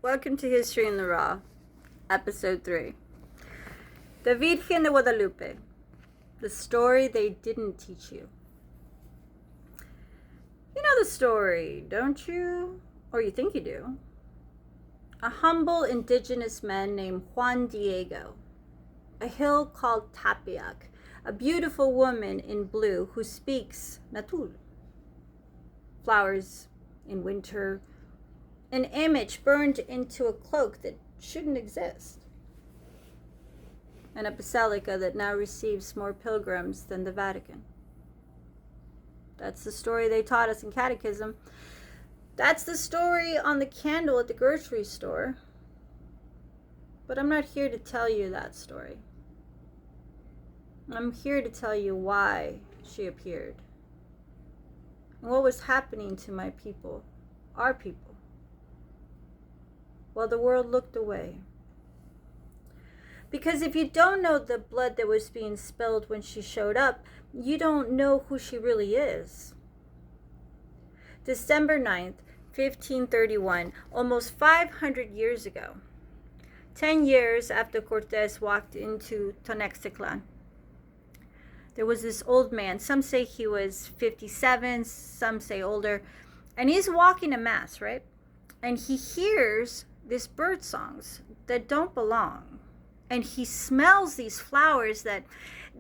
Welcome to History in the Raw, Episode 3. The Virgen de Guadalupe, the story they didn't teach you. You know the story, don't you? Or you think you do. A humble indigenous man named Juan Diego, a hill called Tapiac, a beautiful woman in blue who speaks Natul. Flowers in winter, an image burned into a cloak that shouldn't exist, and a basilica that now receives more pilgrims than the Vatican. That's the story they taught us in catechism. That's the story on the candle at the grocery store. But I'm not here to tell you that story. I'm here to tell you why she appeared and what was happening to my people, our people, while the world looked away. Because if you don't know the blood that was being spilled when she showed up, you don't know who she really is. December 9th, 1531, almost 500 years ago, 10 years after Cortés walked into Tenochtitlan, there was this old man. Some say he was 57, some say older, and he's walking a mass, right? And he hears these bird songs that don't belong. And he smells these flowers that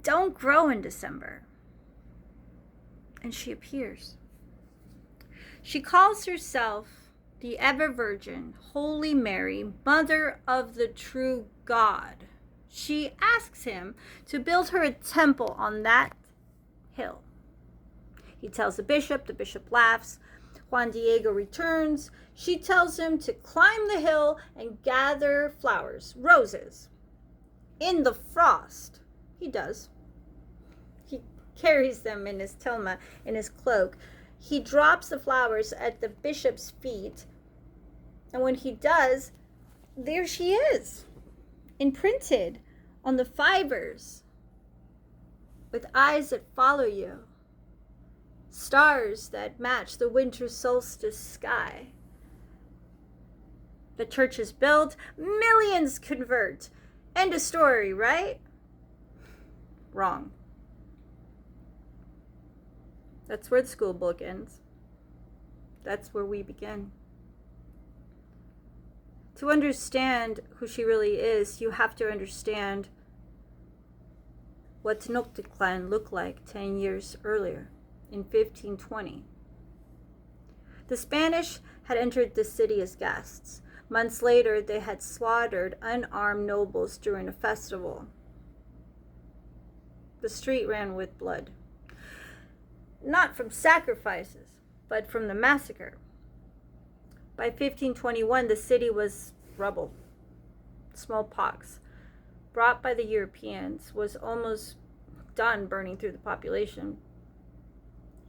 don't grow in December. And she appears. She calls herself the Ever Virgin, Holy Mary, Mother of the True God. She asks him to build her a temple on that hill. He tells the bishop laughs. Juan Diego returns. She tells him to climb the hill and gather flowers, roses, in the frost. He does. He carries them in his tilma, in his cloak. He drops the flowers at the bishop's feet. And when he does, there she is, imprinted on the fibers, with eyes that follow you, stars that match the winter solstice sky. The church is built, millions convert. End of story, right? Wrong. That's where the school book ends. That's where we begin. To understand who she really is, you have to understand what Tenochtitlan looked like 10 years earlier, in 1520. The Spanish had entered the city as guests. Months later, they had slaughtered unarmed nobles during a festival. The street ran with blood. Not from sacrifices, but from the massacre. By 1521, the city was rubble. Smallpox, brought by the Europeans, was almost done burning through the population.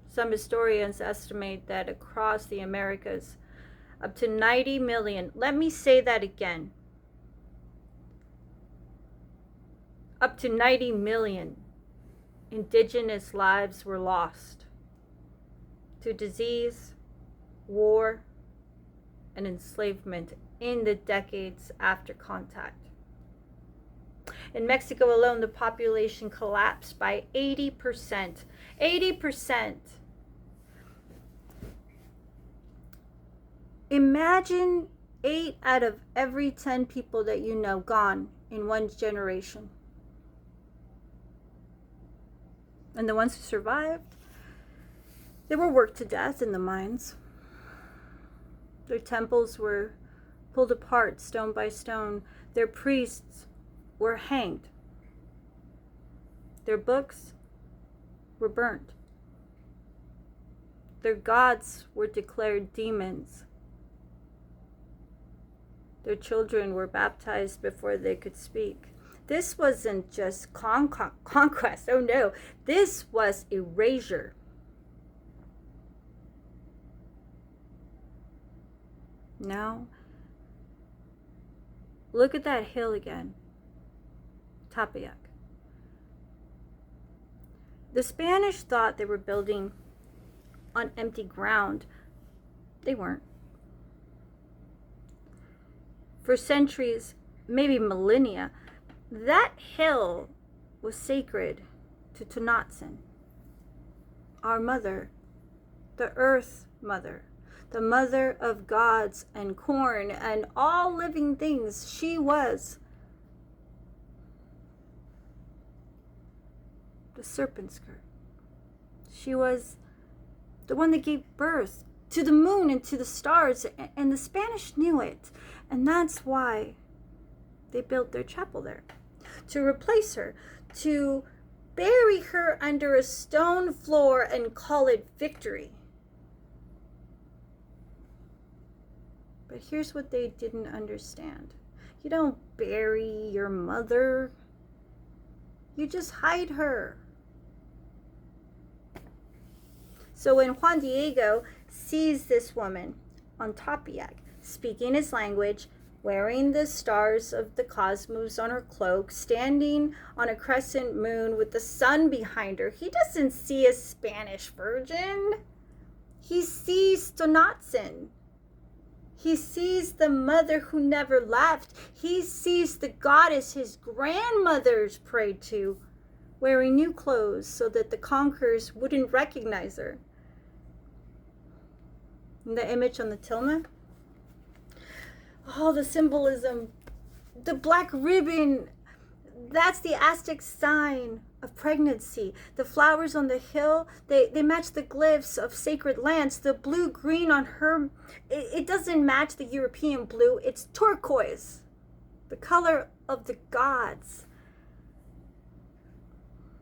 Some historians estimate that across the Americas, up to 90 million, let me say that again, up to 90 million indigenous lives were lost to disease, war, and enslavement in the decades after contact. In Mexico alone, the population collapsed by 80%. 80%. Imagine 8 out of every 10 people that you know gone in one generation. And the ones who survived, they were worked to death in the mines. Their temples were pulled apart stone by stone. Their priests were hanged. Their books were burnt. Their gods were declared demons. Their children were baptized before they could speak. This wasn't just conquest. Oh no, this was erasure. Now, look at that hill again. Tapiac. The Spanish thought they were building on empty ground. They weren't. for centuries, maybe millennia, that hill was sacred to Tunatsin, our mother, the earth mother, the mother of gods and corn and all living things. She was the serpent skirt. She was the one that gave birth to the moon and to the stars, and the Spanish knew it, and that's why they built their chapel there, to replace her, to bury her under a stone floor and call it victory. But here's what they didn't understand. You don't bury your mother. You just hide her. So when Juan Diego sees this woman on Tepeyac, speaking his language, wearing the stars of the cosmos on her cloak, standing on a crescent moon with the sun behind her, he doesn't see a Spanish virgin. He sees Tunatsin. He sees the mother who never left. He sees the goddess his grandmothers prayed to, wearing new clothes so that the conquerors wouldn't recognize her. And the image on the tilma, the symbolism, the black ribbon, that's the Aztec sign of pregnancy. The flowers on the hill, they match the glyphs of sacred lands. The blue-green on her, it doesn't match the European blue. It's turquoise, the color of the gods.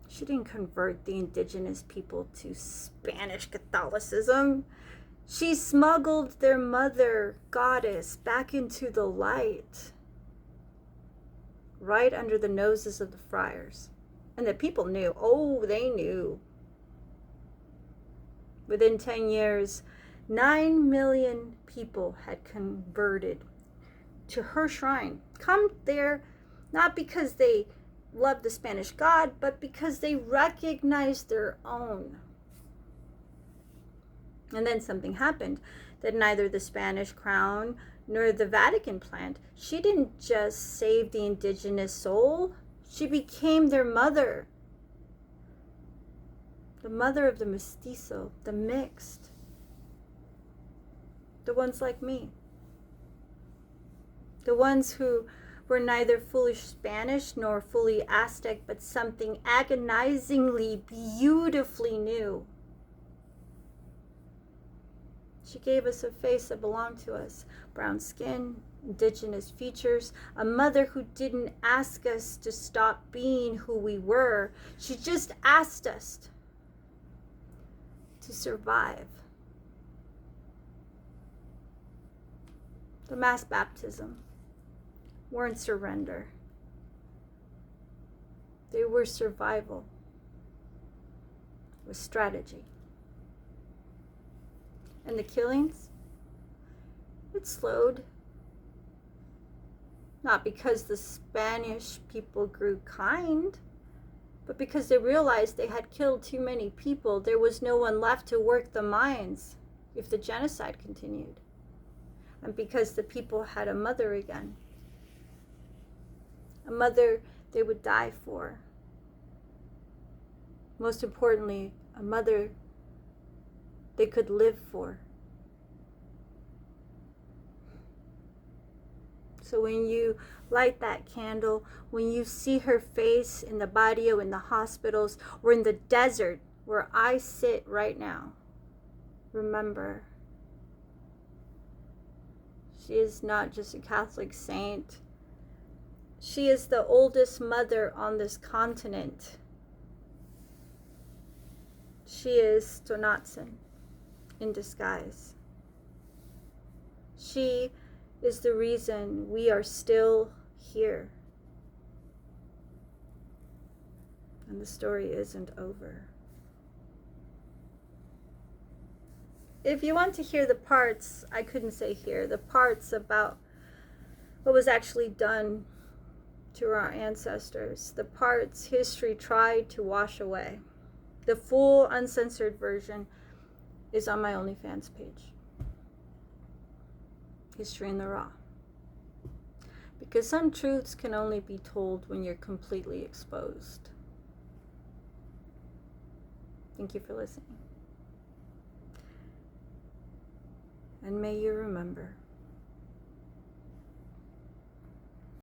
She didn't convert the indigenous people to Spanish Catholicism. She smuggled their mother goddess back into the light, right under the noses of the friars. And the people knew. Oh, they knew. Within 10 years, 9 million people had converted to her shrine. Come there not because they loved the Spanish God, but because they recognized their own. And then something happened that neither the Spanish crown nor the Vatican planned. She didn't just save the indigenous soul. She became their mother. The mother of the mestizo, the mixed. The ones like me. The ones who were neither fully Spanish nor fully Aztec, but something agonizingly, beautifully new. She gave us a face that belonged to us. Brown skin, indigenous features, a mother who didn't ask us to stop being who we were. She just asked us to survive. The mass baptism weren't surrender. They were survival with strategy. And the killings, it slowed. Not because the Spanish people grew kind, but because they realized they had killed too many people. There was no one left to work the mines if the genocide continued. And because the people had a mother again. A mother they would die for. Most importantly, a mother they could live for. So when you light that candle, when you see her face in the barrio, in the hospitals, or in the desert where I sit right now, remember, she is not just a Catholic saint. She is the oldest mother on this continent. She is Tunatsin in disguise. She is the reason we are still here. And the story isn't over. If you want to hear the parts, I couldn't say here, the parts about what was actually done to our ancestors, the parts history tried to wash away, the full uncensored version is on my OnlyFans page. History in the Raw. Because some truths can only be told when you're completely exposed. Thank you for listening. And may you remember,